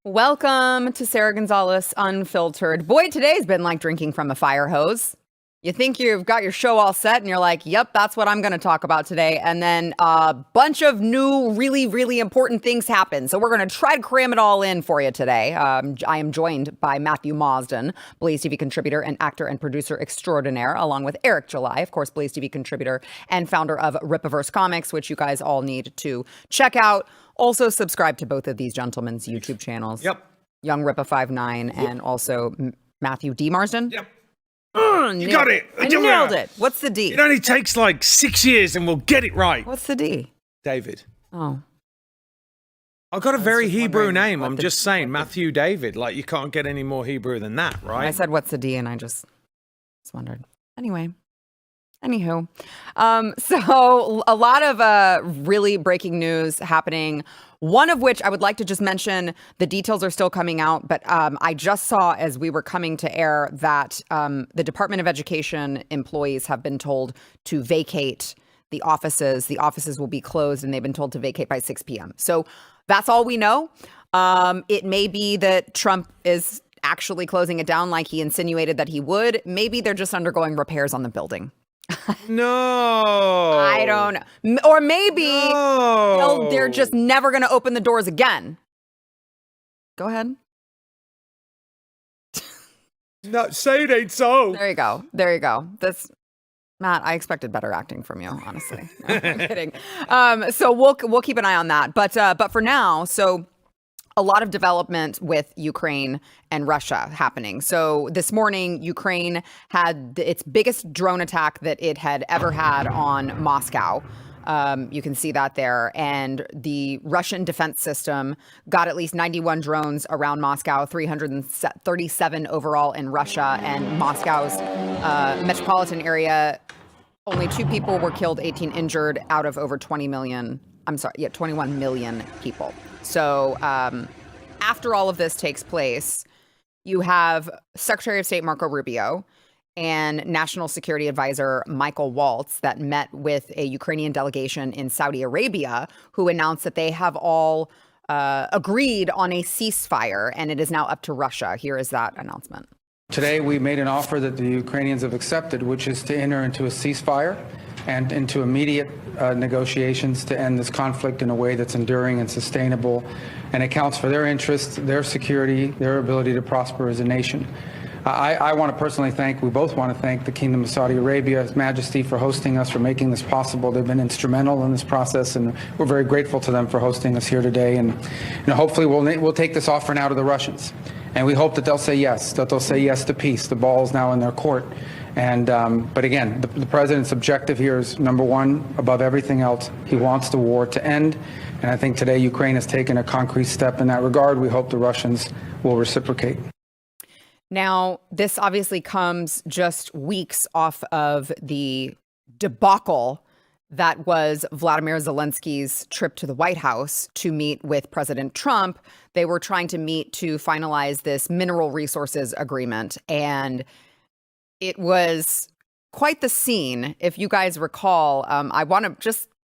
Welcome to Sara Gonzales Unfiltered. Boy, today's been like drinking from a fire hose. You think you've got your show all set and you're like, yep, that's what I'm going to talk about today. And then a bunch of new, really, really important things happen. So we're going to try to cram it all in for you today. I am joined by Matthew Marsden, Blaze TV contributor and actor and producer extraordinaire, along with Eric July, of course, Blaze TV contributor and founder of Rippaverse Comics, which you guys all need to check out. Also subscribe to both of these gentlemen's YouTube channels. Yep. Young Rippa59 and also Matthew D. Marsden. Yep. You got it. I nailed it. What's the D? It only takes like 6 years and we'll get it right. What's the D? David. Oh. I've got a very Hebrew name. I'm just saying, Matthew David. Like, you can't get any more Hebrew than that, right? I said, what's the D? And I just wondered. Anyway. Anywho, so a lot of really breaking news happening, one of which I would like to just mention, the details are still coming out, but I just saw as we were coming to air that the Department of Education employees have been told to vacate the offices. The offices will be closed and they've been told to vacate by 6 p.m. So that's all we know. It may be that Trump is actually closing it down like he insinuated that he would. Maybe they're just undergoing repairs on the building. No. I don't know. Or maybe they're just never going to open the doors again. Go ahead. No, say it ain't so. There you go. There you go. That's Matt, I expected better acting from you, honestly. No, I'm kidding. So we'll keep an eye on that. But for now, so a lot of development with Ukraine and Russia happening. So this morning, Ukraine had its biggest drone attack that it had ever had on Moscow. You can see that there. And the Russian defense system got at least 91 drones around Moscow, 337 overall in Russia, and Moscow's metropolitan area. Only 2 people were killed, 18 injured out of over 21 million people. So after all of this takes place, you have Secretary of State Marco Rubio and National Security Advisor Michael Waltz that met with a Ukrainian delegation in Saudi Arabia, who announced that they have all agreed on a ceasefire, and it is now up to Russia. Here is that announcement. Today, we made an offer that the Ukrainians have accepted, which is to enter into a ceasefire and into immediate negotiations to end this conflict in a way that's enduring and sustainable and accounts for their interests, their security, their ability to prosper as a nation. I want to personally we both want to thank the Kingdom of Saudi Arabia, His Majesty, for hosting us, for making this possible. They've been instrumental in this process, and we're very grateful to them for hosting us here today. And hopefully we'll take this offer now to the Russians. And we hope that they'll say yes to peace. The ball is now in their court. And but again, the president's objective here is, number one, above everything else, he wants the war to end. And I think today Ukraine has taken a concrete step in that regard. We hope the Russians will reciprocate. Now, this obviously comes just weeks off of the debacle that was Volodymyr Zelensky's trip to the White House to meet with President Trump. They were trying to meet to finalize this mineral resources agreement, and it was quite the scene. If you guys recall, I want to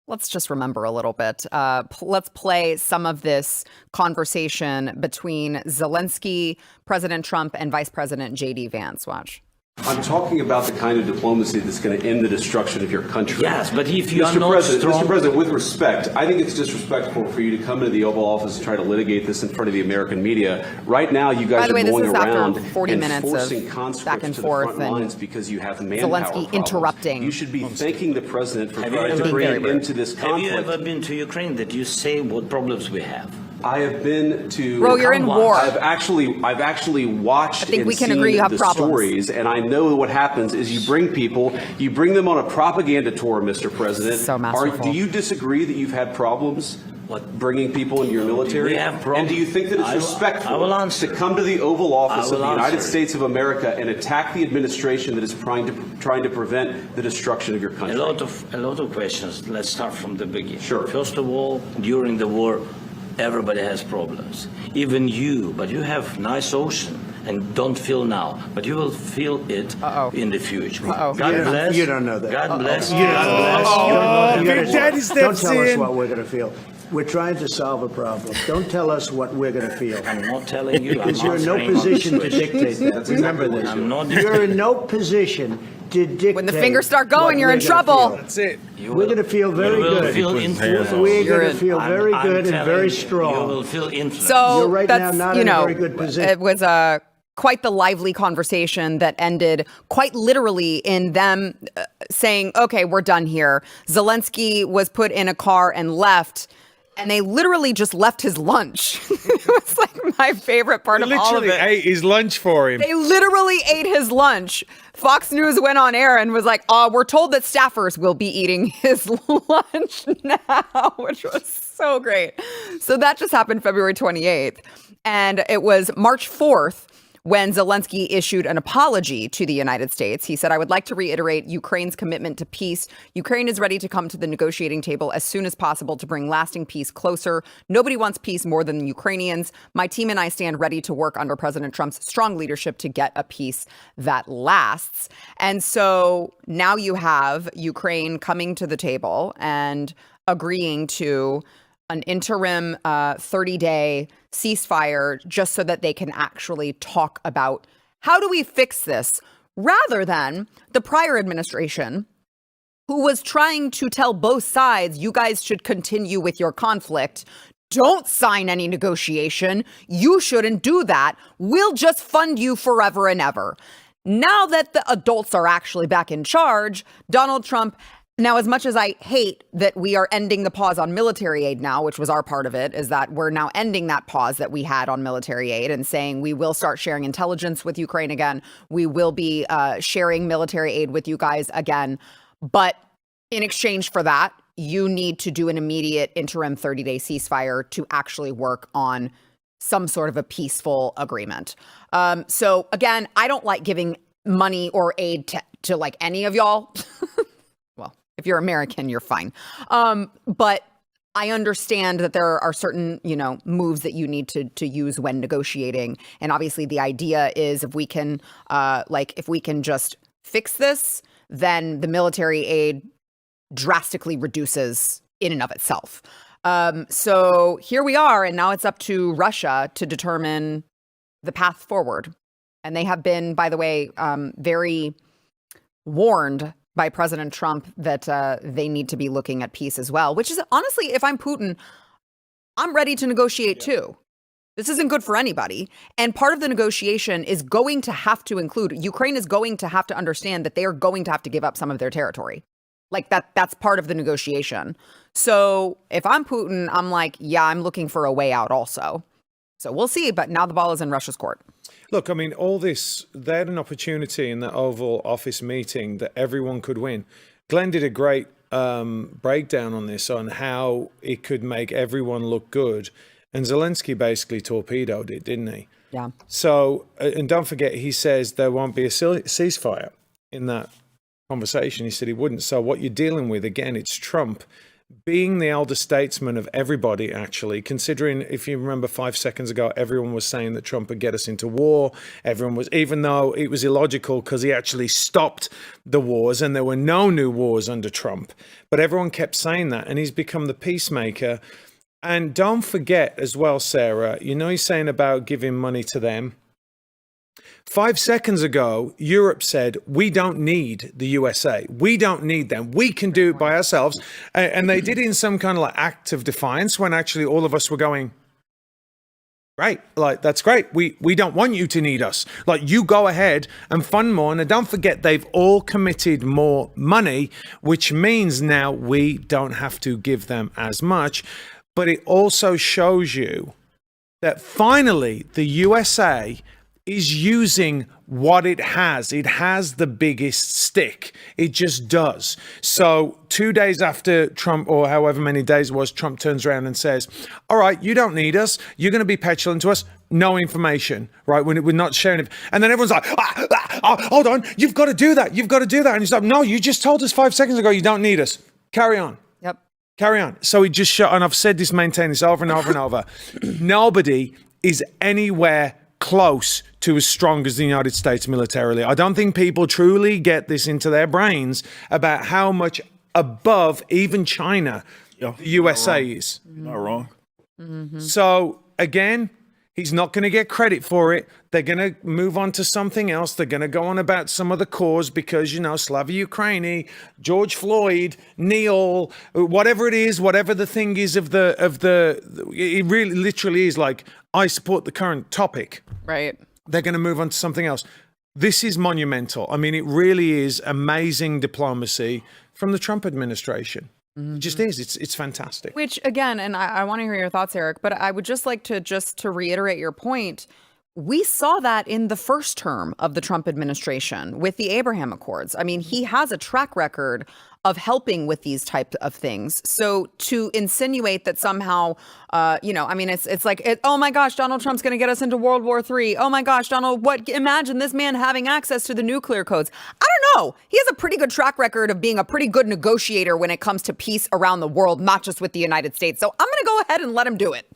let's just remember a little bit. Let's play some of this conversation between Zelensky, President Trump, and Vice President J.D. Vance. Watch. I'm talking about the kind of diplomacy that's going to end the destruction of your country. Yes, but if you are not Mr. President, with respect, I think it's disrespectful for you to come into the Oval Office and try to litigate this in front of the American media. Right now, you guys are going around and forcing conscripts to the front lines because you have manpower Zelensky interrupting. You should be thanking the president for trying to bring it into this conflict. Have you ever been to Ukraine that you say what problems we have? I have been to. Bro, you're in war. I've actually watched. I think and we can seen agree you have the problems. Stories, and I know what happens is you bring them on a propaganda tour, Mr. President. So masterful. Do you disagree that you've had problems? Bringing people into your military? We have problems. And do you think that it's respectful to come to the Oval Office of the United States of America and attack the administration that is trying to prevent the destruction of your country? A lot of questions. Let's start from the beginning. Sure. First of all, during the war, everybody has problems. Even you, but you have nice ocean and don't feel now, but you will feel it in the future. God bless. You don't know that. God bless. You don't know that. Daddy Don't steps tell us in. what we're going to feel. We're trying to solve a problem. Don't tell us what we're going to feel. I'm not telling you. Because I'm you're in no answering position on to this dictate that. Remember this. I'm not You're in no position to dictate. When the fingers start going, what you're in we're gonna trouble. feel. That's it. We're going to feel very You will good. feel influenced. We're You're going in- to feel very I'm good and telling very you, strong. You will feel influenced. So You're right now that's, not you in a know, very good position. it was quite the lively conversation that ended quite literally in them saying, okay, we're done here. Zelensky was put in a car and left. And they literally just left his lunch. It was like my favorite part of all of Literally it. ate his lunch for him. They literally ate his lunch. Fox News went on air and was like, we're told that staffers will be eating his lunch now, which was so great. So that just happened February 28th. And it was March 4th when Zelensky issued an apology to the United States. He said, I would like to reiterate Ukraine's commitment to peace. Ukraine is ready to come to the negotiating table as soon as possible to bring lasting peace closer. Nobody wants peace more than the Ukrainians. My team and I stand ready to work under President Trump's strong leadership to get a peace that lasts. And so now you have Ukraine coming to the table and agreeing to an interim 30-day ceasefire just so that they can actually talk about how do we fix this, rather than the prior administration who was trying to tell both sides, you guys should continue with your conflict. Don't sign any negotiation. You shouldn't do that. We'll just fund you forever and ever. Now that the adults are actually back in charge, Donald Trump. Now, as much as I hate that we are ending the pause on military aid now, which was our part of it, is that we're now ending that pause that we had on military aid and saying we will start sharing intelligence with Ukraine again. We will be sharing military aid with you guys again. But in exchange for that, you need to do an immediate interim 30-day ceasefire to actually work on some sort of a peaceful agreement. So again, I don't like giving money or aid to like any of y'all. If you're American, you're fine. But I understand that there are certain, moves that you need to use when negotiating. And obviously the idea is if we can just fix this, then the military aid drastically reduces in and of itself. So here we are, and now it's up to Russia to determine the path forward. And they have been, by the way, very warned by President Trump that they need to be looking at peace as well, which is honestly, if I'm Putin, I'm ready to negotiate too. This isn't good for anybody. And part of the negotiation is going to have to include, Ukraine is going to have to understand that they are going to have to give up some of their territory. Like that's part of the negotiation. So if I'm Putin, I'm like, yeah, I'm looking for a way out also. So we'll see. But now the ball is in Russia's court. Look, I mean, all this, they had an opportunity in the Oval Office meeting that everyone could win. Glenn did a great breakdown on this, on how it could make everyone look good. And Zelensky basically torpedoed it, didn't he? Yeah. So, and don't forget, he says there won't be a ceasefire in that conversation. He said he wouldn't. So what you're dealing with, again, it's Trump being the elder statesman of everybody, actually, considering, if you remember 5 seconds ago, everyone was saying that Trump would get us into war. Everyone was, even though it was illogical because he actually stopped the wars and there were no new wars under Trump. But everyone kept saying that, and he's become the peacemaker. And don't forget as well, Sarah, he's saying about giving money to them. 5 seconds ago, Europe said, we don't need the USA. We don't need them. We can do it by ourselves. And they did it in some kind of like act of defiance when actually all of us were going, right, like, that's great. We don't want you to need us. Like, you go ahead and fund more. And don't forget, they've all committed more money, which means now we don't have to give them as much. But it also shows you that finally the USA is using what it has. It has the biggest stick. It just does. So 2 days after Trump, or however many days it was, Trump turns around and says, all right, you don't need us. You're going to be petulant to us. No information, right? We're not sharing it. And then everyone's like, hold on. You've got to do that. You've got to do that. And he's like, no, you just told us 5 seconds ago you don't need us. Carry on. Yep. Carry on. So he just shut, and I've said this, maintain this over and over and over. Nobody is anywhere close to as strong as the United States militarily. I don't think people truly get this into their brains about how much above even China the USA is. You're not wrong. So again, he's not going to get credit for it. They're going to move on to something else. They're going to go on about some other cause because, Slava Ukraini, George Floyd, Neil, whatever it is, whatever the thing is it really literally is like, I support the current topic. Right. They're going to move on to something else. This is monumental. I mean, it really is amazing diplomacy from the Trump administration. It just is. It's fantastic. Which, again, and I want to hear your thoughts, Eric, but I would just like to reiterate your point. We saw that in the first term of the Trump administration with the Abraham Accords. I mean, he has a track record of helping with these types of things. So to insinuate that somehow, it's like, oh my gosh, Donald Trump's going to get us into World War III. Oh my gosh, Donald, imagine this man having access to the nuclear codes. I don't know. He has a pretty good track record of being a pretty good negotiator when it comes to peace around the world, not just with the United States. So I'm going to go ahead and let him do it.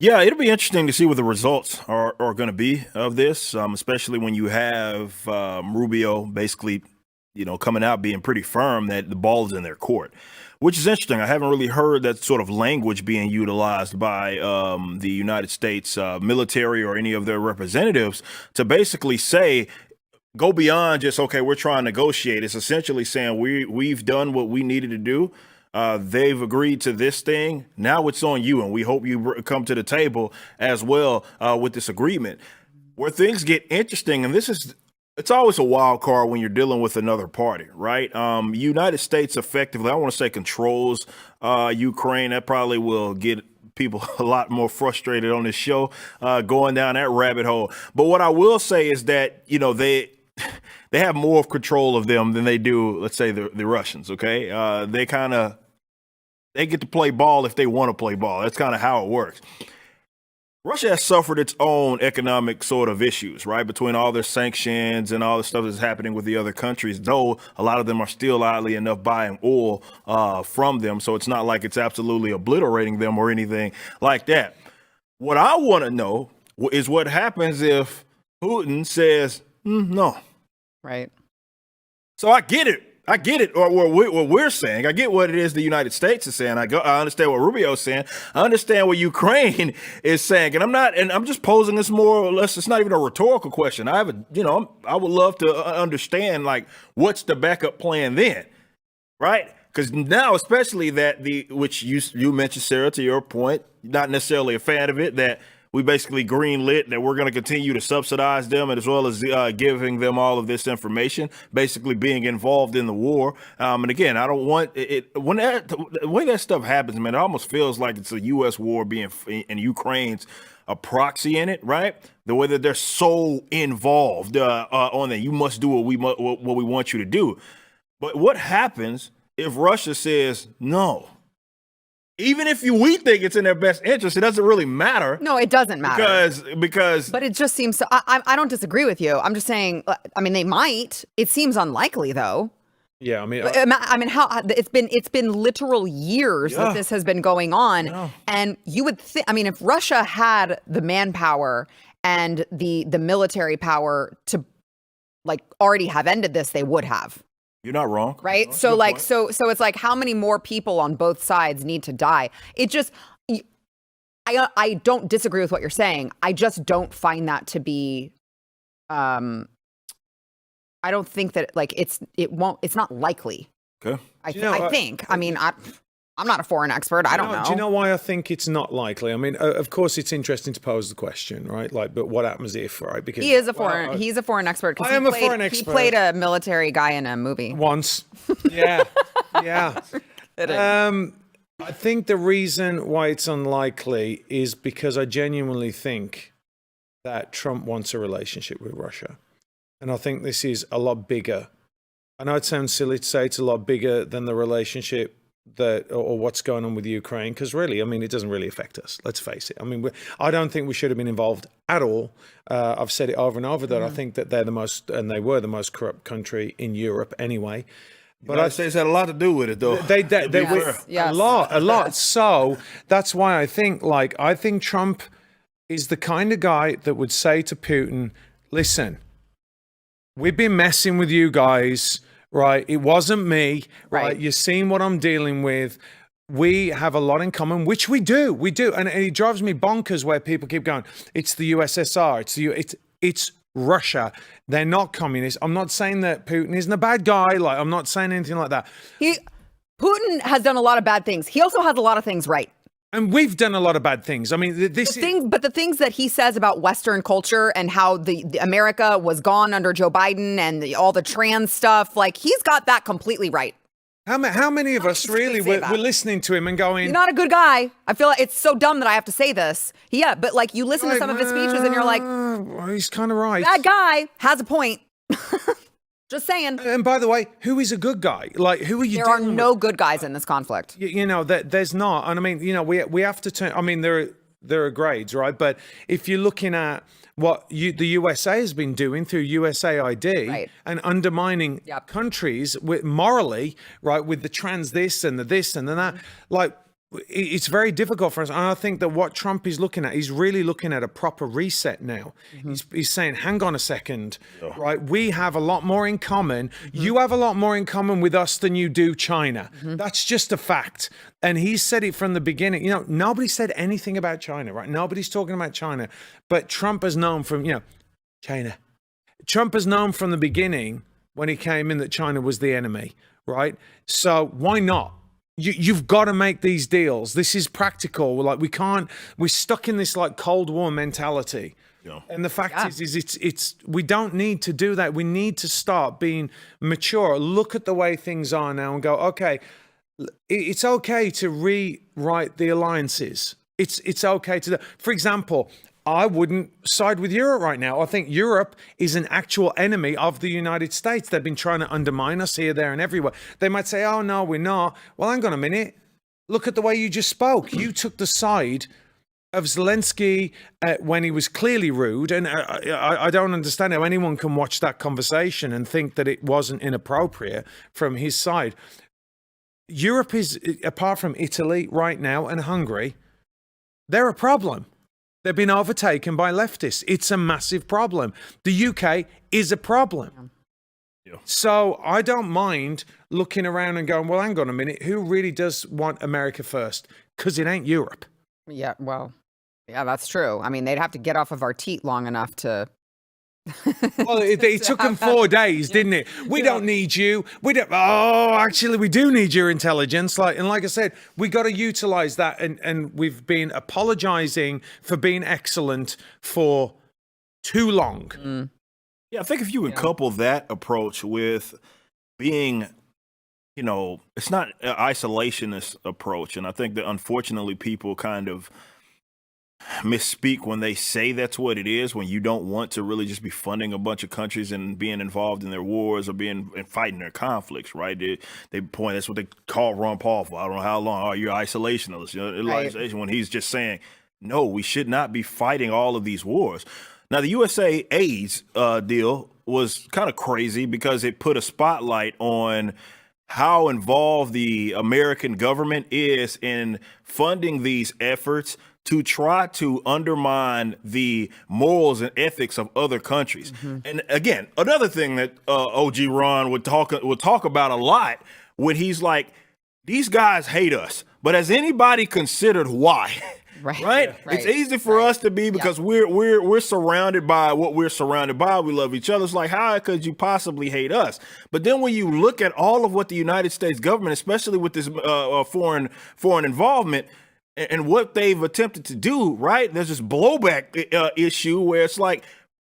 Yeah, it'll be interesting to see what the results are going to be of this, especially when you have Rubio basically, coming out being pretty firm that the ball is in their court, which is interesting. I haven't really heard that sort of language being utilized by the United States military or any of their representatives to basically say, go beyond just, okay, we're trying to negotiate. It's essentially saying we've done what we needed to do. They've agreed to this thing. Now it's on you, and we hope you come to the table as well with this agreement. Where things get interesting, and it's always a wild card when you're dealing with another party, right? United States effectively, I want to say, controls Ukraine. That probably will get people a lot more frustrated on this show going down that rabbit hole. But what I will say is that, they have more of control of them than they do, let's say, the Russians, okay? They get to play ball if they want to play ball. That's kind of how it works. Russia has suffered its own economic sort of issues, right? Between all their sanctions and all the stuff that's happening with the other countries, though a lot of them are still, oddly enough, buying oil from them. So it's not like it's absolutely obliterating them or anything like that. What I want to know is what happens if Putin says, no. Right. So I get it. Or what we're saying. I get what it is the United States is saying. I understand what Rubio is saying. I understand what Ukraine is saying. And I'm just posing this more or less. It's not even a rhetorical question. I would love to understand, like, what's the backup plan then, right? Because now, especially which you mentioned, Sarah, to your point, not necessarily a fan of it, that we basically greenlit that we're going to continue to subsidize them, as well as giving them all of this information, basically being involved in the war. And again, I don't want it when the way that stuff happens, man. It almost feels like it's a U.S. war being and Ukraine's a proxy in it, right? The way that they're so involved on that, you must do what we want you to do. But what happens if Russia says no? Even if we think it's in their best interest, it doesn't really matter. No, it doesn't matter. Because But it just seems so. I don't disagree with you. I'm just saying. I mean, they might. It seems unlikely, though. Yeah, I mean, how it's been literal years that this has been going on, and you would think. I mean, if Russia had the manpower and the military power to, like, already have ended this, they would have. You're not wrong. Right. So it's like, how many more people on both sides need to die? It just, I don't disagree with what you're saying. I just don't find that to be, I don't think that, like, it's not likely. Okay. I think, I mean, I'm not a foreign expert. I don't know. Do you know why I think it's not likely? I mean, of course, it's interesting to pose the question, right? Like, but what happens if, right? Because he's a foreign expert. I am a foreign expert. He played a military guy in a movie once. Yeah, yeah. I think the reason why it's unlikely is because I genuinely think that Trump wants a relationship with Russia, and I think this is a lot bigger. I know it sounds silly to say it's a lot bigger than the relationship or what's going on with Ukraine, because really, I mean, it doesn't really affect us. Let's face it. I mean, I don't think we should have been involved at all. I've said it over and over that I think that they're the most, and they were the most corrupt country in Europe anyway. But I'd say it's had a lot to do with it, though. They yes. a lot. So that's why I think Trump is the kind of guy that would say to Putin, listen, we've been messing with you guys, right? It wasn't me, right? You've seen what I'm dealing with. We have a lot in common, which we do. And it drives me bonkers where people keep going, it's the USSR, it's Russia. They're not communists. I'm not saying that Putin isn't a bad guy. Like, I'm not saying anything like that. Putin has done a lot of bad things. He also has a lot of things right. And we've done a lot of bad things. I mean, but the things that he says about Western culture and how the America was gone under Joe Biden and all the trans stuff, like, he's got that completely right. How many of us really were listening to him and going, you're not a good guy. I feel like it's so dumb that I have to say this. Yeah, but like, you listen to some of his speeches and you're like, well, he's kind of right. That guy has a point. Just saying. And by the way, who is a good guy? Like, who are you? There are no good guys in this conflict. You know, there's not. And I mean, you know, we have to turn. I mean, there are grades, right? But if you're looking at what the USA has been doing through USAID and undermining countries morally, right, with the trans this and the this and the that, like, it's very difficult for us. And I think that what Trump is looking at, he's really looking at a proper reset now. He's saying, hang on a second, right? We have a lot more in common. You have a lot more in common with us than you do China. That's just a fact. And he said it from the beginning. You know, nobody said anything about China, right? Nobody's talking about China. But Trump has known from, China. Trump has known from the beginning when he came in that China was the enemy, right? So why not? You've got to make these deals. This is practical. Like, we're stuck in this like Cold War mentality. Yeah. And the fact is it's we don't need to do that. We need to start being mature. Look at the way things are now and go, okay, it's okay to rewrite the alliances. It's okay to do. For example, I wouldn't side with Europe right now. I think Europe is an actual enemy of the United States. They've been trying to undermine us here, there, and everywhere. They might say, oh, no, we're not. Well, hang on a minute. Look at the way you just spoke. You took the side of Zelensky when he was clearly rude. And I don't understand how anyone can watch that conversation and think that it wasn't inappropriate from his side. Europe is, apart from Italy right now and Hungary, they're a problem. They've been overtaken by leftists. It's a massive problem. The UK is a problem. Yeah. So I don't mind looking around and going, well, hang on a minute. Who really does want America first? Because it ain't Europe. Yeah, well, yeah, that's true. I mean, they'd have to get off of our teat long enough to... Well, it took them 4 days, didn't it? We don't need you. Actually, we do need your intelligence. Like I said, we got to utilize that. And we've been apologizing for being excellent for too long. Yeah, I think if you would couple that approach with being, it's not an isolationist approach. And I think that unfortunately people kind of misspeak when they say that's what it is, when you don't want to really just be funding a bunch of countries and being involved in their wars or being and fighting their conflicts, right? They point, that's what they call Ron Paul for I don't know how long. Oh, you're isolationist, isolation, when he's just saying, no, we should not be fighting all of these wars. Now, the USA AIDS deal was kind of crazy because it put a spotlight on how involved the American government is in funding these efforts to try to undermine the morals and ethics of other countries. And again, another thing that OG Ron would talk about a lot when he's like, these guys hate us, but has anybody considered why? Right? It's easy for us to be because we're surrounded by what we're surrounded by. We love each other. It's like, how could you possibly hate us? But then when you look at all of what the United States government, especially with this foreign involvement, and what they've attempted to do, right? There's this blowback issue where it's like,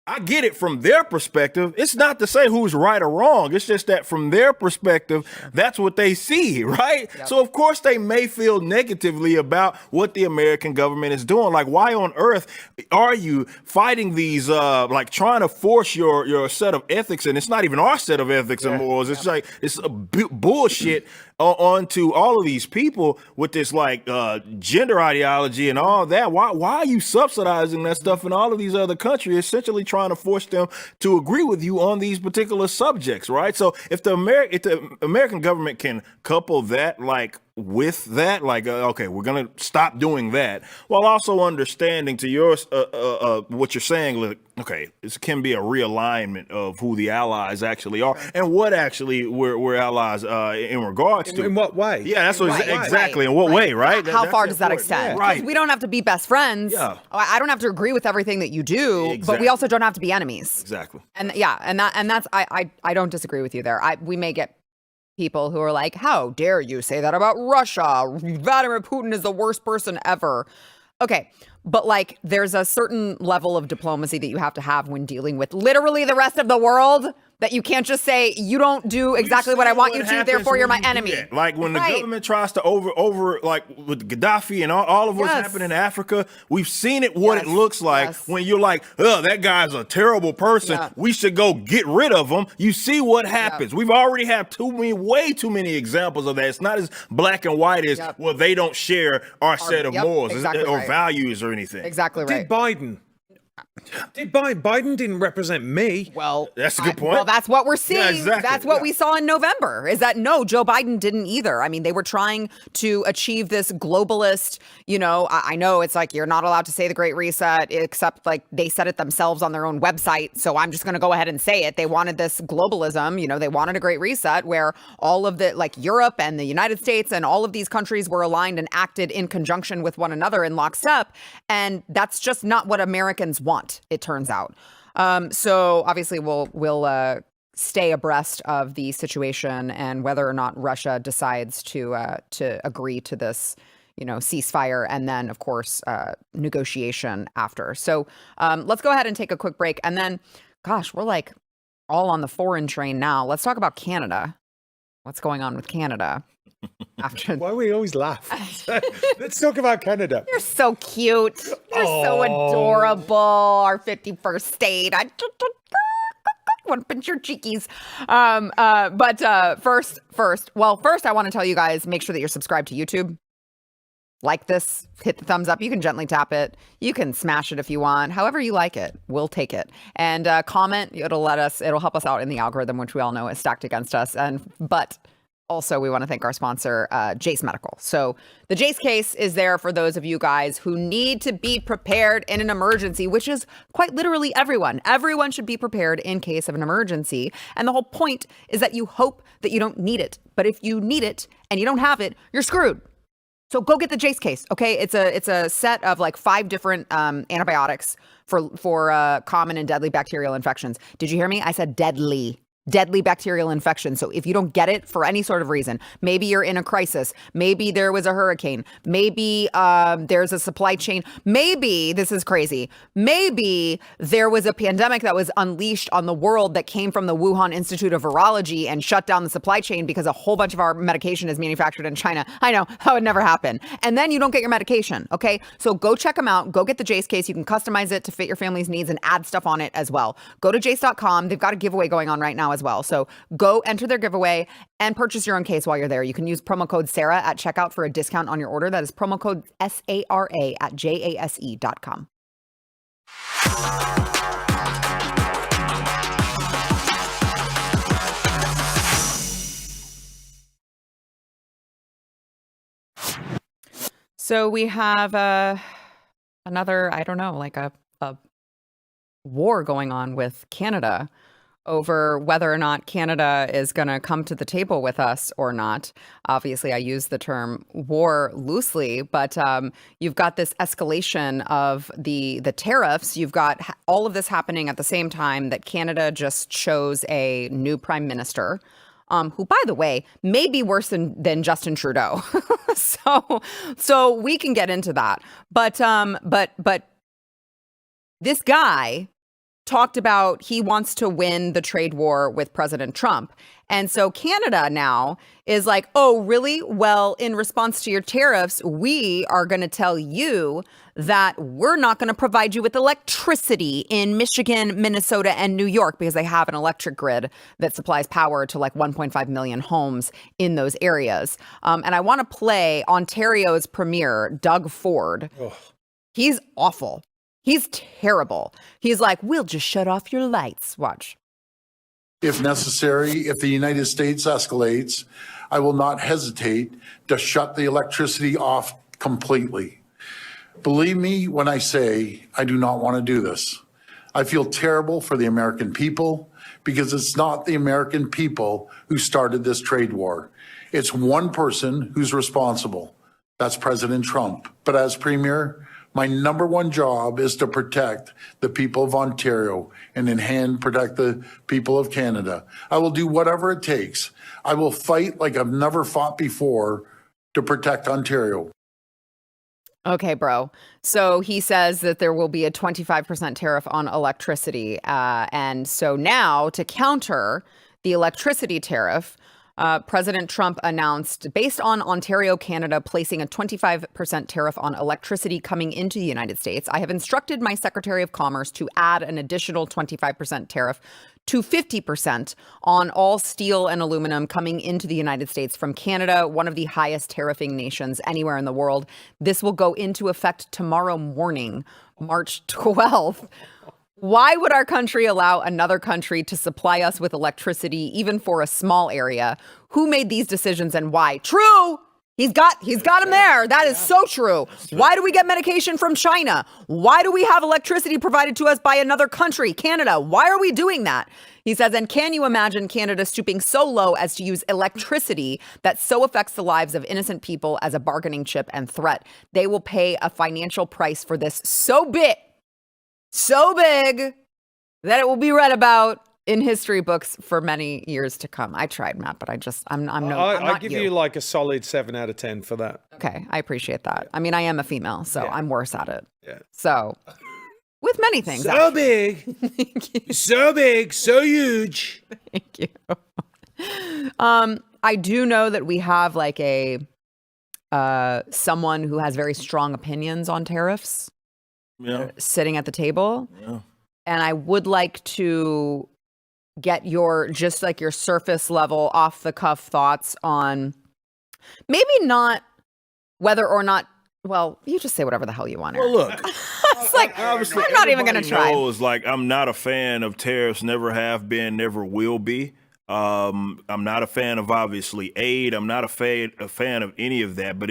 I get it from their perspective. It's not to say who's right or wrong. It's just that from their perspective, that's what they see, right? Yep. So, of course, they may feel negatively about what the American government is doing. Like, why on earth are you fighting these, like trying to force your set of ethics? And it's not even our set of ethics and morals. It's like, it's a bullshit onto all of these people with this like gender ideology and all that. Why are you subsidizing that stuff in all of these other countries, essentially trying to force them to agree with you on these particular subjects, right? So if the American government can couple that like with that, like, okay, we're going to stop doing that, while also understanding to your what you're saying, look, okay, this can be a realignment of who the allies actually are and what actually we're allies in regards to. In what way? Yeah, that's what exactly. In what way, right? How far does that extend? Yeah. Right. We don't have to be best friends. Yeah. I don't have to agree with everything that you do, but we also don't have to be enemies. Exactly. And that's I don't disagree with you there. We may get people who are like, how dare you say that about Russia? Vladimir Putin is the worst person ever. Okay, but like there's a certain level of diplomacy that you have to have when dealing with literally the rest of the world, that you can't just say, you don't do exactly what I want you to, therefore you're my enemy. Like when the government tries to over like with Gaddafi and all of what's happening in Africa, we've seen it, what it looks like when you're like, oh, that guy's a terrible person. We should go get rid of him. You see what happens. We've already had way too many examples of that. It's not as black and white as, well, they don't share our set of morals or values or anything. Exactly right. Did Biden didn't represent me? Well, that's a good point. Well, that's what we're seeing. Yeah, exactly. That's what we saw in November, is that no, Joe Biden didn't either. I mean, they were trying to achieve this globalist, I know it's like you're not allowed to say the Great Reset, except like they said it themselves on their own website. So I'm just going to go ahead and say it. They wanted this globalism, they wanted a Great Reset where all of the, like Europe and the United States and all of these countries were aligned and acted in conjunction with one another in lockstep. And that's just not what Americans want, it turns out. So obviously we'll stay abreast of the situation and whether or not Russia decides to agree to this, ceasefire and then, of course, negotiation after. So let's go ahead and take a quick break. And then, gosh, we're like all on the foreign train now. Let's talk about Canada. What's going on with Canada? After Why we always laugh? Let's talk about Canada. You're so cute. You're so adorable. Our 51st state. I want to pinch your cheekies. But first, I want to tell you guys, make sure that you're subscribed to YouTube. Like this, hit the thumbs up. You can gently tap it. You can smash it if you want. However you like it, we'll take it. And comment. It'll help us out in the algorithm, which we all know is stacked against us. But also, we want to thank our sponsor, Jace Medical. So the Jace case is there for those of you guys who need to be prepared in an emergency, which is quite literally everyone. Everyone should be prepared in case of an emergency. And the whole point is that you hope that you don't need it. But if you need it and you don't have it, you're screwed. So go get the Jace case, okay? It's a set of like 5 different antibiotics for common and deadly bacterial infections. Did you hear me? I said deadly bacterial infection. So if you don't get it for any sort of reason, maybe you're in a crisis, maybe there was a hurricane, maybe there's a supply chain, maybe, this is crazy, maybe there was a pandemic that was unleashed on the world that came from the Wuhan Institute of Virology and shut down the supply chain because a whole bunch of our medication is manufactured in China. I know, that would never happen. And then you don't get your medication, okay? So go check them out. Go get the Jace case. You can customize it to fit your family's needs and add stuff on it as well. Go to jace.com. They've got a giveaway going on right now as well. So go enter their giveaway and purchase your own case while you're there. You can use promo code Sarah at checkout for a discount on your order. That is promo code SARA at JASE.com. So we have another, I don't know, like a war going on with Canada over whether or not Canada is going to come to the table with us or not. Obviously, I use the term war loosely, but you've got this escalation of the tariffs. You've got all of this happening at the same time that Canada just chose a new prime minister, who, by the way, may be worse than Justin Trudeau. So we can get into that. But this guy talked about he wants to win the trade war with President Trump. And so Canada now is like, oh, really? Well, in response to your tariffs, we are going to tell you that we're not going to provide you with electricity in Michigan, Minnesota, and New York because they have an electric grid that supplies power to like 1.5 million homes in those areas. And I want to play Ontario's premier, Doug Ford. Ugh. He's awful. He's terrible. He's like, we'll just shut off your lights. Watch. If necessary, if the United States escalates, I will not hesitate to shut the electricity off completely. Believe me when I say I do not want to do this. I feel terrible for the American people because it's not the American people who started this trade war. It's one person who's responsible. That's President Trump. But as Premier, my number one job is to protect the people of Ontario and in hand protect the people of Canada. I will do whatever it takes. I will fight like I've never fought before to protect Ontario. Okay, bro. So he says that there will be a 25% tariff on electricity. And so now to counter the electricity tariff, President Trump announced, based on Ontario, Canada placing a 25% tariff on electricity coming into the United States, I have instructed my Secretary of Commerce to add an additional 25% tariff to 50% on all steel and aluminum coming into the United States from Canada, one of the highest tariffing nations anywhere in the world. This will go into effect tomorrow morning, March 12th. Why would our country allow another country to supply us with electricity, even for a small area? Who made these decisions and why? True. He's got him there. That is so true. Why do we get medication from China? Why do we have electricity provided to us by another country, Canada? Why are we doing that? He says, and can you imagine Canada stooping so low as to use electricity that so affects the lives of innocent people as a bargaining chip and threat? They will pay a financial price for this so big that it will be read about in history books for many years to come. I tried, Matt, but I'm not I give you like a solid 7 out of 10 for that. Okay, I appreciate that. I mean, I am a female, so I'm worse at it. Yeah. So, with many things. So big, so big, so huge. Thank you. I do know that we have like a someone who has very strong opinions on tariffs. Yeah. Sitting at the table. Yeah. And I would like to get your surface level off the cuff thoughts on maybe not whether or not, well, you just say whatever the hell you want. Well, look, it's like, obviously, I'm not even going to try. Like, I'm not a fan of tariffs, never have been, never will be. I'm not a fan of obviously aid. I'm not a fan of any of that. But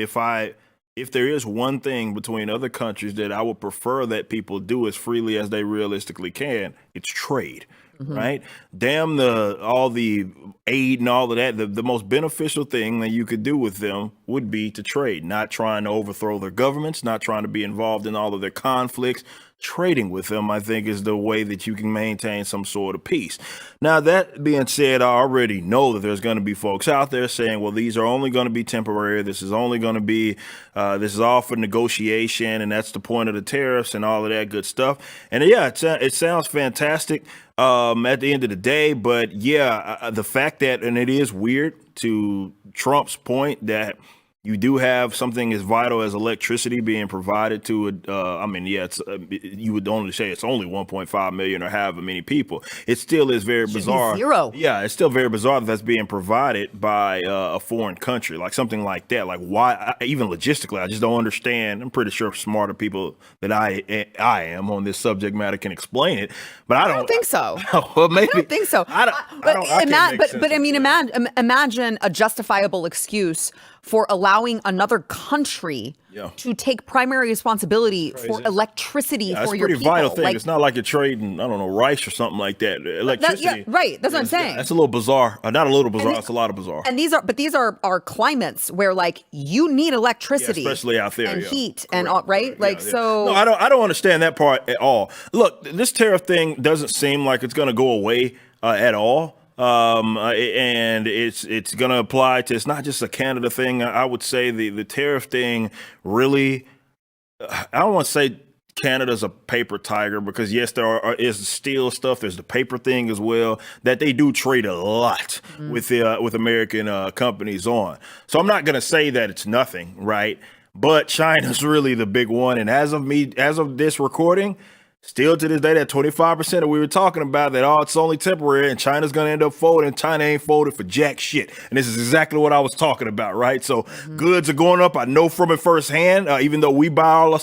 if there is one thing between other countries that I would prefer that people do as freely as they realistically can, it's trade, right? Damn all the aid and all of that. The most beneficial thing that you could do with them would be to trade, not trying to overthrow their governments, not trying to be involved in all of their conflicts. Trading with them, I think, is the way that you can maintain some sort of peace. Now, that being said, I already know that there's going to be folks out there saying, well, these are only going to be temporary. This is only going to be, this is all for negotiation. And that's the point of the tariffs and all of that good stuff. And yeah, it sounds fantastic at the end of the day. But yeah, the fact that, and it is weird to Trump's point that you do have something as vital as electricity being provided to you would only say it's only 1.5 million or however many people. It still is very bizarre. Zero. Yeah, it's still very bizarre that that's being provided by a foreign country, like something like that. Like why? Even logistically, I just don't understand. I'm pretty sure smarter people than I am on this subject matter can explain it, but I don't think so. Well, maybe I don't think so. Imagine a justifiable excuse for allowing another country to take primary responsibility for electricity for your people. That's a pretty vital thing. Like, it's not like you're trading, I don't know, rice or something like that. Electricity. Right. That's what I'm saying. That's a little bizarre. Not a little bizarre. It's a lot of bizarre. And these are climates where like you need electricity, especially out there, and heat and all, right. So. No, I don't understand that part at all. Look, this tariff thing doesn't seem like it's going to go away at all. And it's going to apply to, it's not just a Canada thing. I would say the tariff thing really, I don't want to say Canada's a paper tiger because yes, there is steel stuff. There's the paper thing as well that they do trade a lot with American companies on. So I'm not going to say that it's nothing, right? But China's really the big one. And as of this recording, Still to this day, that 25% that we were talking about, that, it's only temporary and China's going to end up folding. China ain't folded for jack shit. And this is exactly what I was talking about, right? So goods are going up. I know from it firsthand, even though we buy all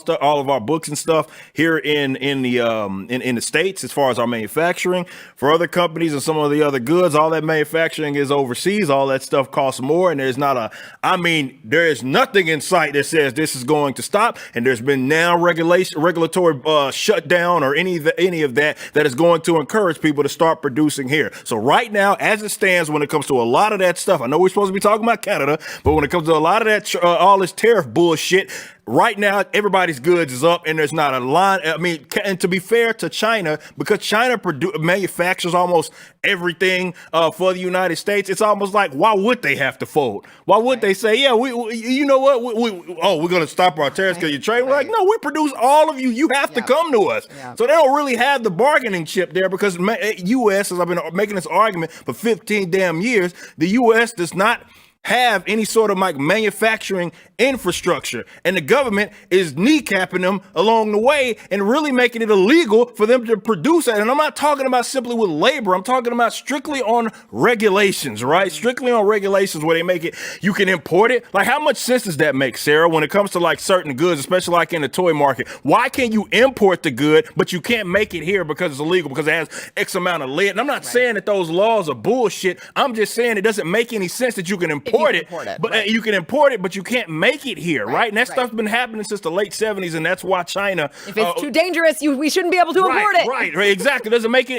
of our books and stuff here in the States, as far as our manufacturing. For other companies and some of the other goods, all that manufacturing is overseas. All that stuff costs more. And there is nothing in sight that says this is going to stop. And there's been now regulatory shutdown or any of that is going to encourage people to start producing here. So right now, as it stands, when it comes to a lot of that stuff, I know we're supposed to be talking about Canada, but when it comes to a lot of that, all this tariff bullshit, right now, everybody's goods is up and there's not a line. I mean, and to be fair to China, because China manufactures almost everything for the United States, it's almost like, why would they have to fold? Why would they say, yeah, you know what? We're going to stop our tariffs because you're trading? We're like, no, we produce all of you. You have to come to us. Yeah. So they don't really have the bargaining chip there because U.S., as I've been making this argument for 15 damn years, the U.S. does not have any sort of like manufacturing infrastructure, and the government is kneecapping them along the way and really making it illegal for them to produce that. And I'm not talking about simply with labor. I'm talking about strictly on regulations, right? Strictly on regulations where they make it, you can import it. Like, how much sense does that make, Sarah, when it comes to like certain goods, especially like in the toy market? Why can't you import the good, but you can't make it here because it's illegal, because it has X amount of lead? And I'm not saying that those laws are bullshit. I'm just saying it doesn't make any sense that you can import it, but you can import it, but you can't make it here, right? And that stuff's been happening since the late 70s, and that's why China. If it's too dangerous, we shouldn't be able to import it. Right, exactly. It doesn't make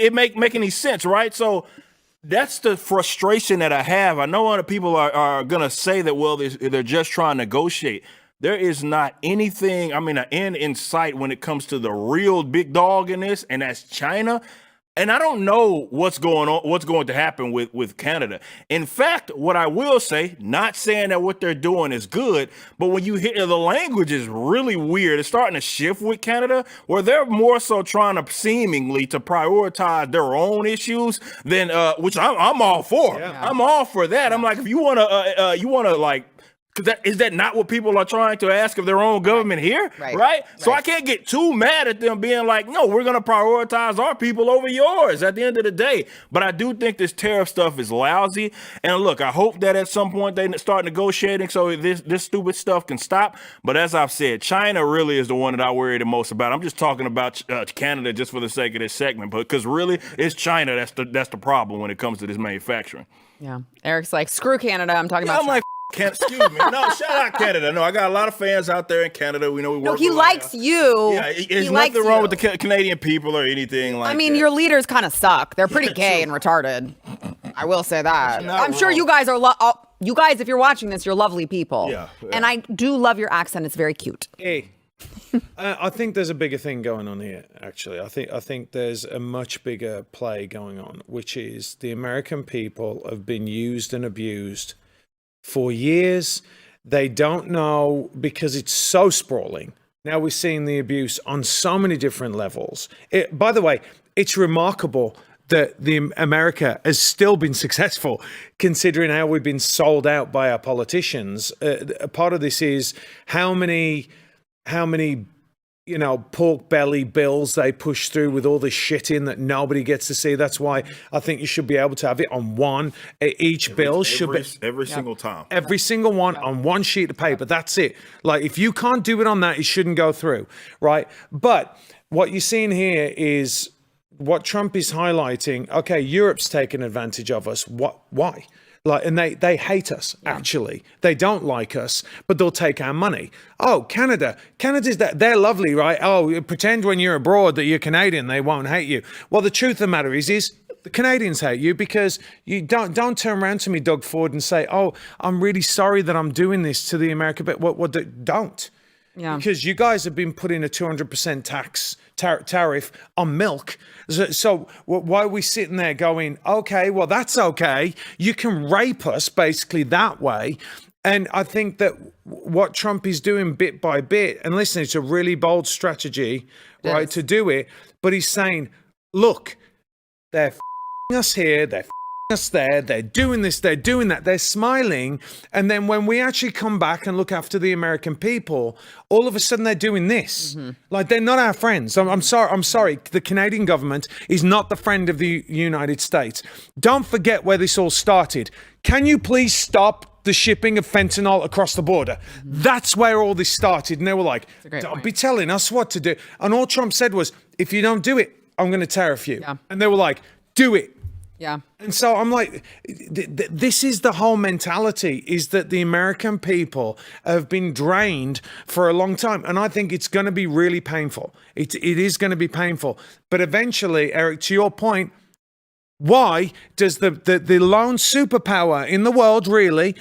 any sense, right? So that's the frustration that I have. I know other people are gonna say that, well, they're just trying to negotiate. There is not anything, an end in sight when it comes to the real big dog in this, and that's China. And I don't know what's going to happen with Canada. In fact, what I will say, not saying that what they're doing is good, but when you hear the language is really weird. It's starting to shift with Canada, where they're more so trying to seemingly to prioritize their own issues than which I'm all for. Yeah. I'm all for that. I'm like, if you want to like. Is that not what people are trying to ask of their own government here? Right? So I can't get too mad at them being like, no, we're going to prioritize our people over yours at the end of the day. But I do think this tariff stuff is lousy. And look, I hope that at some point they start negotiating so this stupid stuff can stop. But as I've said, China really is the one that I worry the most about. I'm just talking about Canada just for the sake of this segment, because really it's China that's the problem when it comes to this manufacturing. Yeah. Eric's like, screw Canada. I'm talking about. I'm like, excuse me. No, shout out Canada. No, I got a lot of fans out there in Canada. We know we work. No, he likes you. Yeah, there's nothing wrong with the Canadian people or anything like that. I mean, your leaders kind of suck. They're pretty gay and retarded. I will say that. I'm sure you guys are. You guys, if you're watching this, you're lovely people. Yeah. And I do love your accent. It's very cute. Hey. I think there's a bigger thing going on here, actually. I think there's a much bigger play going on, which is the American people have been used and abused for years. They don't know, because it's so sprawling. Now we're seeing the abuse on so many different levels. By the way, it's remarkable that America has still been successful, considering how we've been sold out by our politicians. Part of this is how many pork belly bills they push through with all this shit in that nobody gets to see. That's why I think you should be able to have it on one. Each bill should be every single time. Every single one on one sheet of paper. That's it. Like, if you can't do it on that, it shouldn't go through, right? But what you're seeing here is what Trump is highlighting. Okay, Europe's taken advantage of us. Why? Like, and they hate us, actually. They don't like us, but they'll take our money. Oh, Canada's they're lovely, right? Oh, pretend when you're abroad that you're Canadian, they won't hate you. Well, the truth of the matter is the Canadians hate you, because you don't turn around to me, Doug Ford, and say, oh, I'm really sorry that I'm doing this to the American, but don't. Yeah. Because you guys have been putting a 200% tax tariff on milk. So why are we sitting there going, okay, well, that's okay. You can rape us basically that way. And I think that what Trump is doing bit by bit, and listen, it's a really bold strategy, right, to do it. But he's saying, look, they're us here, they're us there, they're doing this, they're doing that, they're smiling, and then when we actually come back and look after the American people, all of a sudden they're doing this. Like, they're not our friends. I'm sorry. The Canadian government is not the friend of the United States. Don't forget where this all started. Can you please stop the shipping of fentanyl across the border? That's where all this started. And they were like, don't be telling us what to do. And all Trump said was, if you don't do it, I'm going to tariff you. Yeah. And they were like, do it. Yeah. And so I'm like, this is the whole mentality, is that the American people have been drained for a long time. And I think it's going to be really painful. It is going to be painful. But eventually, Eric, to your point, why does the lone superpower in the world really,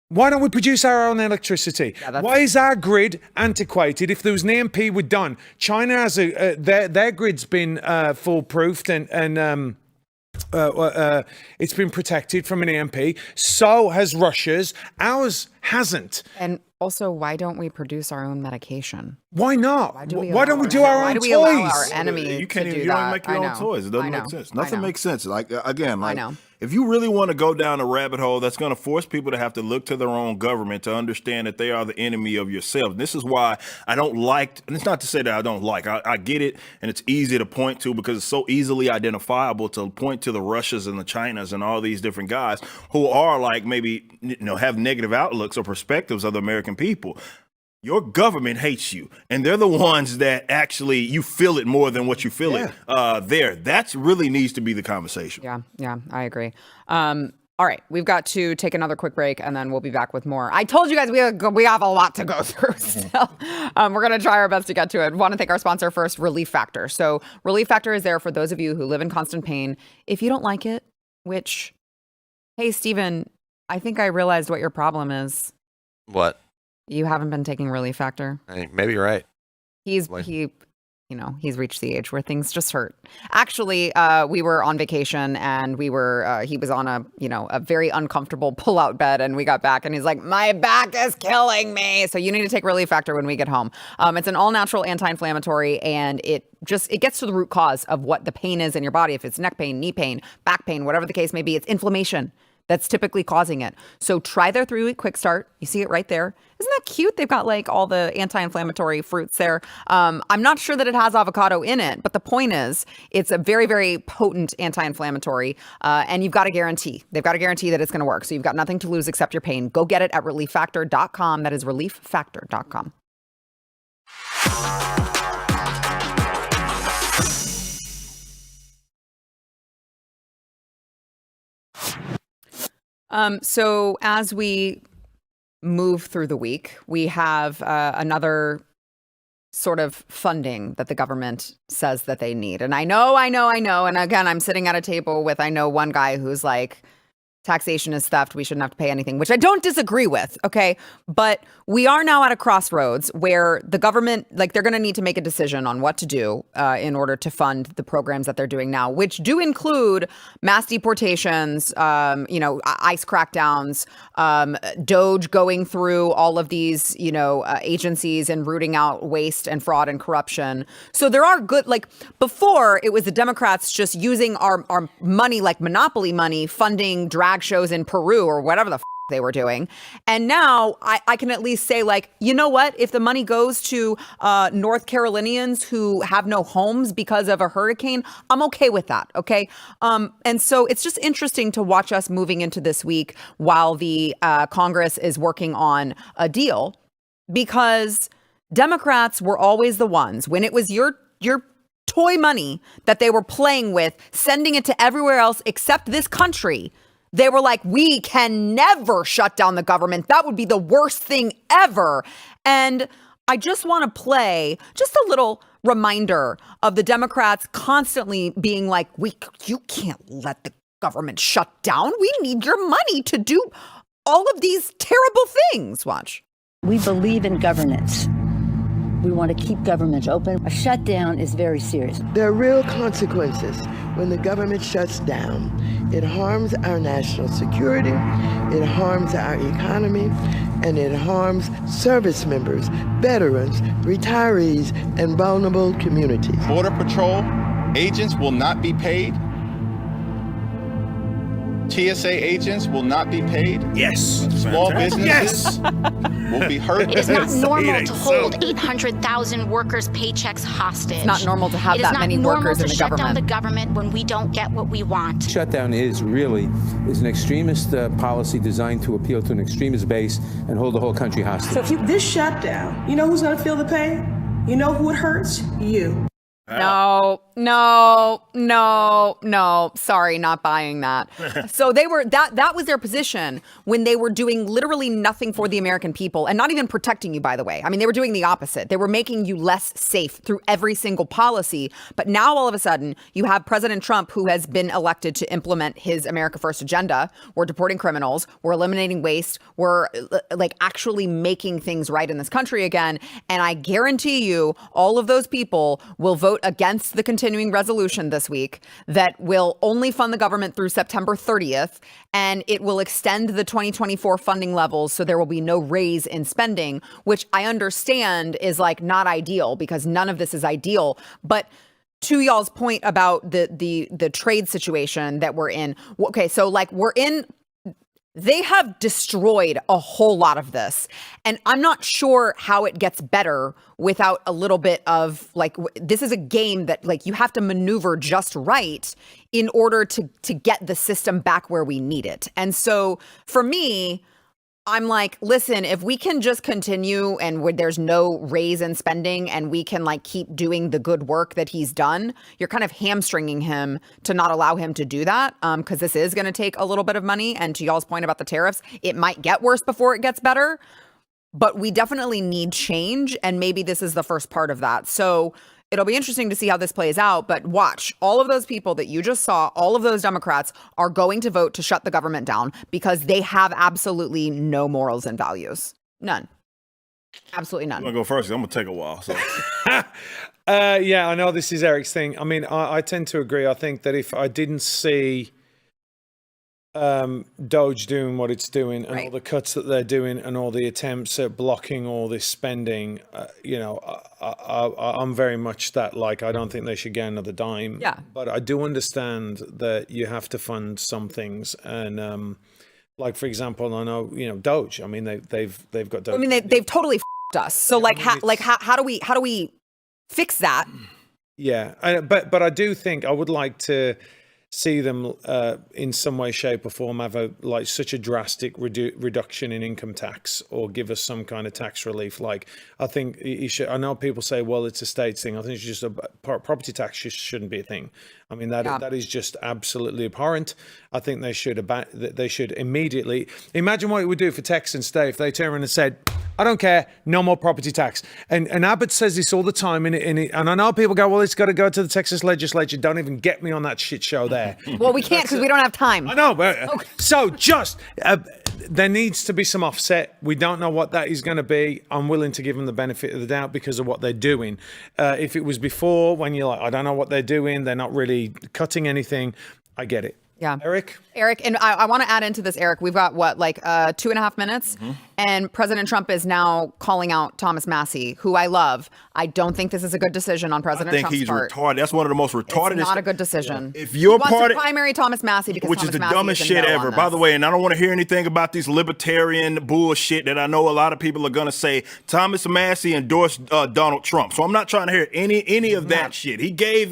why don't we produce our own electricity? Yeah, why is our grid antiquated? If there was an EMP, we're done. China has their grid's been foolproofed and it's been protected from an EMP. So has Russia's. Ours hasn't. And also, why don't we produce our own medication? Why not? Why don't we do our own toys? Why do we allow our enemy you can't to do you that? don't make your own toys. It doesn't make sense. Nothing makes sense. Like, again, like, if you really want to go down a rabbit hole, that's going to force people to have to look to their own government to understand that they are the enemy of yourself. And this is why I don't like, and it's not to say that I don't like, I get it, and it's easy to point to because it's so easily identifiable to point to the Russias and the Chinas and all these different guys who are like maybe, have negative outlooks or perspectives of the American people. Your government hates you, and they're the ones that actually you feel it more than what you feel it there. That really needs to be the conversation. Yeah, I agree. All right, we've got to take another quick break, and then we'll be back with more. I told you guys we have a lot to go through still. We're going to try our best to get to it. Want to thank our sponsor first, Relief Factor. So Relief Factor is there for those of you who live in constant pain. If you don't like it, which, hey, Steven, I think I realized what your problem is. What? You haven't been taking Relief Factor. Maybe you're right. He's reached the age where things just hurt. Actually, we were on vacation and he was on a very uncomfortable pull-out bed, and we got back and he's like, my back is killing me. So you need to take Relief Factor when we get home. It's an all-natural anti-inflammatory, and it gets to the root cause of what the pain is in your body. If it's neck pain, knee pain, back pain, whatever the case may be, it's inflammation that's typically causing it. So try their 3-week quick start. You see it right there. Isn't that cute? They've got like all the anti-inflammatory fruits there. I'm not sure that it has avocado in it, but the point is it's a very, very potent anti-inflammatory, and you've got a guarantee. They've got a guarantee that it's going to work. So you've got nothing to lose except your pain. Go get it at relieffactor.com. That is relieffactor.com. So as we move through the week, we have another sort of funding that the government says that they need. And I know. And again, I'm sitting at a table with, I know one guy who's like, taxation is theft. We shouldn't have to pay anything, which I don't disagree with. Okay. But we are now at a crossroads where the government, like, they're going to need to make a decision on what to do in order to fund the programs that they're doing now, which do include mass deportations, ICE crackdowns, DOJ going through all of these, agencies and rooting out waste and fraud and corruption. So there are good, like, before it was the Democrats just using our money, like monopoly money, funding drag shows in Peru or whatever the they were doing. And now I can at least say, like, you know what? If the money goes to North Carolinians who have no homes because of a hurricane, I'm okay with that. Okay. And so it's just interesting to watch us moving into this week while the Congress is working on a deal, because Democrats were always the ones, when it was your toy money that they were playing with, sending it to everywhere else except this country. They were like, we can never shut down the government. That would be the worst thing ever. And I just want to play just a little reminder of the Democrats constantly being like, you can't let the government shut down. We need your money to do all of these terrible things. Watch. We believe in governance. We want to keep government open. A shutdown is very serious. There are real consequences when the government shuts down. It harms our national security, it harms our economy, and it harms service members, veterans, retirees, and vulnerable communities. Border Patrol agents will not be paid. TSA agents will not be paid. Yes. Small businesses will be hurt. It is not normal to hold 800,000 workers' paychecks hostage. It's not normal to have that many workers in the government. It is not normal to shut down the government when we don't get what we want. Shutdown is an extremist policy designed to appeal to an extremist base and hold the whole country hostage. So if this shutdown, you know who's going to feel the pain? You know who it hurts? You. No. Sorry, not buying that. So they were that was their position when they were doing literally nothing for the American people and not even protecting you, by the way. I mean, they were doing the opposite. They were making you less safe through every single policy. But now all of a sudden you have President Trump, who has been elected to implement his America First agenda. We're deporting criminals. We're eliminating waste. We're like actually making things right in this country again. And I guarantee you all of those people will vote against the continuing resolution this week that will only fund the government through September 30th, and it will extend the 2024 funding levels so there will be no raise in spending, which I understand is like not ideal because none of this is ideal. But to y'all's point about the trade situation that we're in, okay, so like they have destroyed a whole lot of this. And I'm not sure how it gets better without a little bit of like, this is a game that like you have to maneuver just right in order to get the system back where we need it. And so for me, I'm like, listen, if we can just continue and where there's no raise in spending and we can like keep doing the good work that he's done, you're kind of hamstringing him to not allow him to do that because this is going to take a little bit of money. And to y'all's point about the tariffs, it might get worse before it gets better, but we definitely need change. And maybe this is the first part of that. So it'll be interesting to see how this plays out, but watch, all of those people that you just saw, all of those Democrats are going to vote to shut the government down because they have absolutely no morals and values. None. Absolutely none. I'm going to go first. I'm going to take a while. So. Yeah, I know this is Eric's thing. I mean, I tend to agree. I think that if I didn't see Doge doing what it's doing and all the cuts that they're doing and all the attempts at blocking all this spending, I'm very much that, like, I don't think they should get another dime. Yeah. But I do understand that you have to fund some things. And like, for example, I know, Doge, I mean, they've got Doge. I mean, they've totally f***ed us. So how do we fix that? Yeah. But I do think I would like to see them in some way, shape or form have such a drastic reduction in income tax or give us some kind of tax relief. Like, I think you should, I know people say, well, it's a states thing. I think it's just property tax shouldn't be a thing. I mean, that is just absolutely abhorrent. I think they should immediately imagine what it would do for Texans today if they turned around and said, I don't care, no more property tax. And Abbott says this all the time, and I know people go, well, it's got to go to the Texas legislature. Don't even get me on that shit show there. Well, we can't because we don't have time. I know, but so just there needs to be some offset. We don't know what that is going to be. I'm willing to give them the benefit of the doubt because of what they're doing. If it was before, when you're like, I don't know what they're doing, they're not really cutting anything, I get it. Yeah. Eric, and I want to add into this, Eric, we've got 2.5 minutes? Mm-hmm. And President Trump is now calling out Thomas Massie, who I love. I don't think this is a good decision on President Trump's part. I think he's retarded. That's one of the most retarded. It's not a good decision. If you're part of primary Thomas Massie because which Thomas is the Massie dumbest shit ever. By the way, and I don't want to hear anything about these libertarian bullshit that I know a lot of people are going to say. Thomas Massie endorsed Donald Trump, so I'm not trying to hear any of that shit. He gave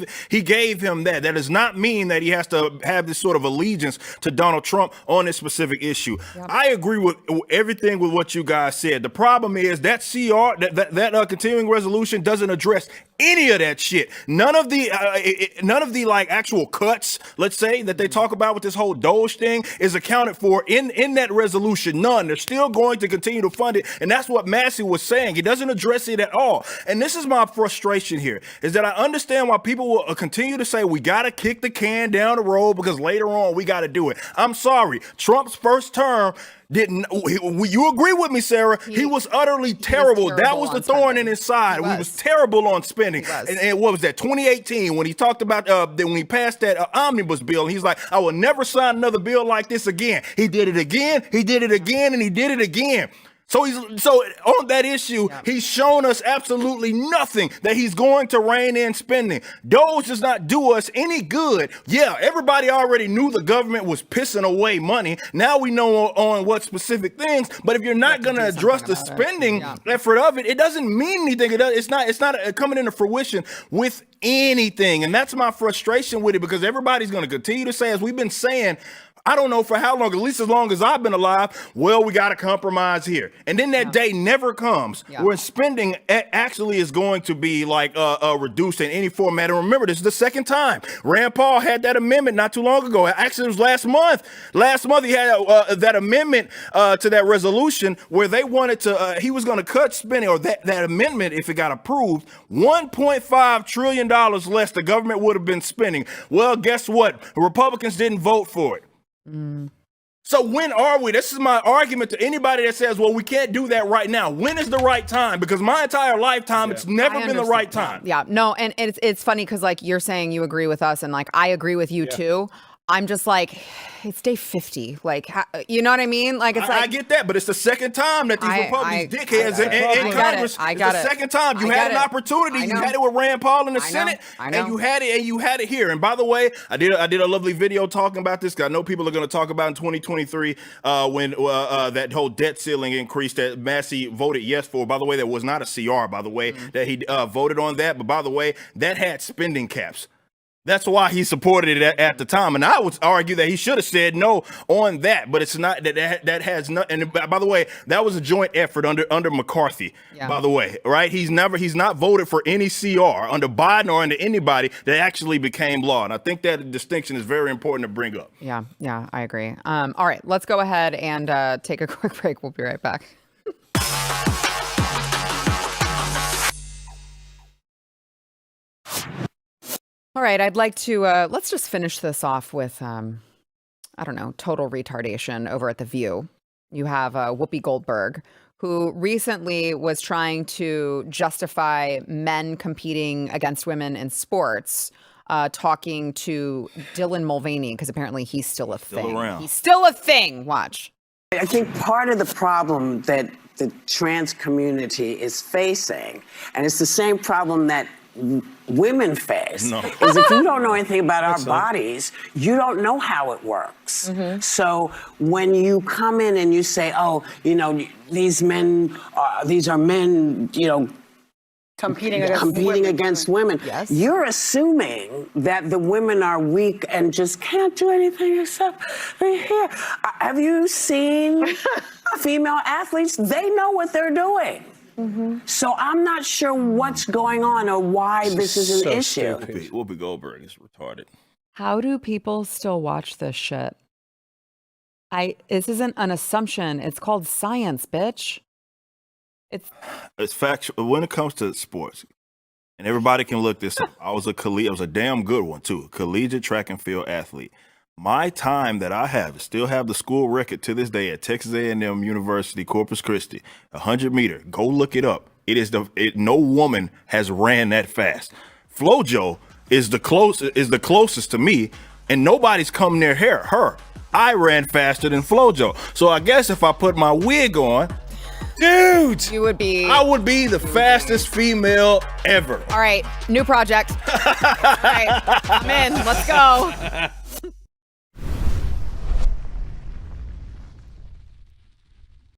him that. That does not mean that he has to have this sort of allegiance to Donald Trump on this specific issue. Yep. I agree with everything with what you guys said. The problem is that that continuing resolution doesn't address any of that shit. None of the like actual cuts, let's say, that they talk about with this whole Doge thing is accounted for in that resolution. None. They're still going to continue to fund it, and that's what Massie was saying. He doesn't address it at all. And this is my frustration here, is that I understand why people will continue to say we got to kick the can down the road because later on we got to do it. I'm sorry. Trump's first term you agree with me, Sarah? He was utterly terrible. That was the thorn in his side. He was terrible on spending. And what was that? 2018 when he talked about when he passed that omnibus bill, and he's like, I will never sign another bill like this again. He did it again. He did it again, and he did it again. So on that issue, he's shown us absolutely nothing that he's going to rein in spending. Those does not do us any good. Yeah, everybody already knew the government was pissing away money. Now we know on what specific things. But if you're not going to address the spending effort of it, it doesn't mean anything. It's not coming into fruition with anything. And that's my frustration with it, because everybody's going to continue to say, as we've been saying, I don't know for how long, at least as long as I've been alive, well, we got to compromise here. And then that day never comes when spending actually is going to be like reduced in any format. And remember, this is the second time. Rand Paul had that amendment not too long ago. Actually, it was last month. Last month, he had that amendment to that resolution where they wanted to, he was going to cut spending, or that amendment, if it got approved, $1.5 trillion less the government would have been spending. Well, guess what? The Republicans didn't vote for it. So when are we? This is my argument to anybody that says, well, we can't do that right now. When is the right time? Because my entire lifetime, it's never been the right time. Yeah, no, and it's funny because like you're saying you agree with us, and like I agree with you too. I'm just like, it's day 50. Like, you know what I mean? Like, it's like I get that, but it's the second time that these Republicans dickheads in Congress. It's the second time. You had an opportunity. You had it with Rand Paul in the Senate, and you had it here. And by the way, I did a lovely video talking about this, because I know people are going to talk about in 2023 when that whole debt ceiling increase that Massie voted yes for. By the way, that was not a CR, by the way, that he voted on that. But by the way, that had spending caps. That's why he supported it at the time. And I would argue that he should have said no on that, but it's not that has not. And by the way, that was a joint effort under McCarthy, by the way, right? He's not voted for any CR under Biden or under anybody that actually became law. And I think that distinction is very important to bring up. Yeah, I agree. All right, let's go ahead and take a quick break. We'll be right back. All right, I'd like to, let's just finish this off with, I don't know, total retardation over at The View. You have Whoopi Goldberg, who recently was trying to justify men competing against women in sports, talking to Dylan Mulvaney, because apparently he's still a thing. He's still a thing. Watch. I think part of the problem that the trans community is facing, and it's the same problem that women face, is if you don't know anything about our bodies, you don't know how it works. So when you come in and you say, oh, you know, these are men, you know, competing against women. Yes. You're assuming that the women are weak and just can't do anything except be here. Have you seen female athletes? They know what they're doing. So I'm not sure what's going on or why this is an issue. Whoopi Goldberg is retarded. How do people still watch this shit? This isn't an assumption. It's called science, bitch. It's factual when it comes to sports, and everybody can look this up. I was a damn good one too, collegiate track and field athlete. My time that I have, still have the school record to this day at Texas A&M University, Corpus Christi, 100 meter. Go look it up. No woman has ran that fast. Flojo is the closest to me, and nobody's come near her. I ran faster than Flojo. So I guess if I put my wig on, dude, I would be the fastest female ever. All right, new project. All right, I'm in. Let's go.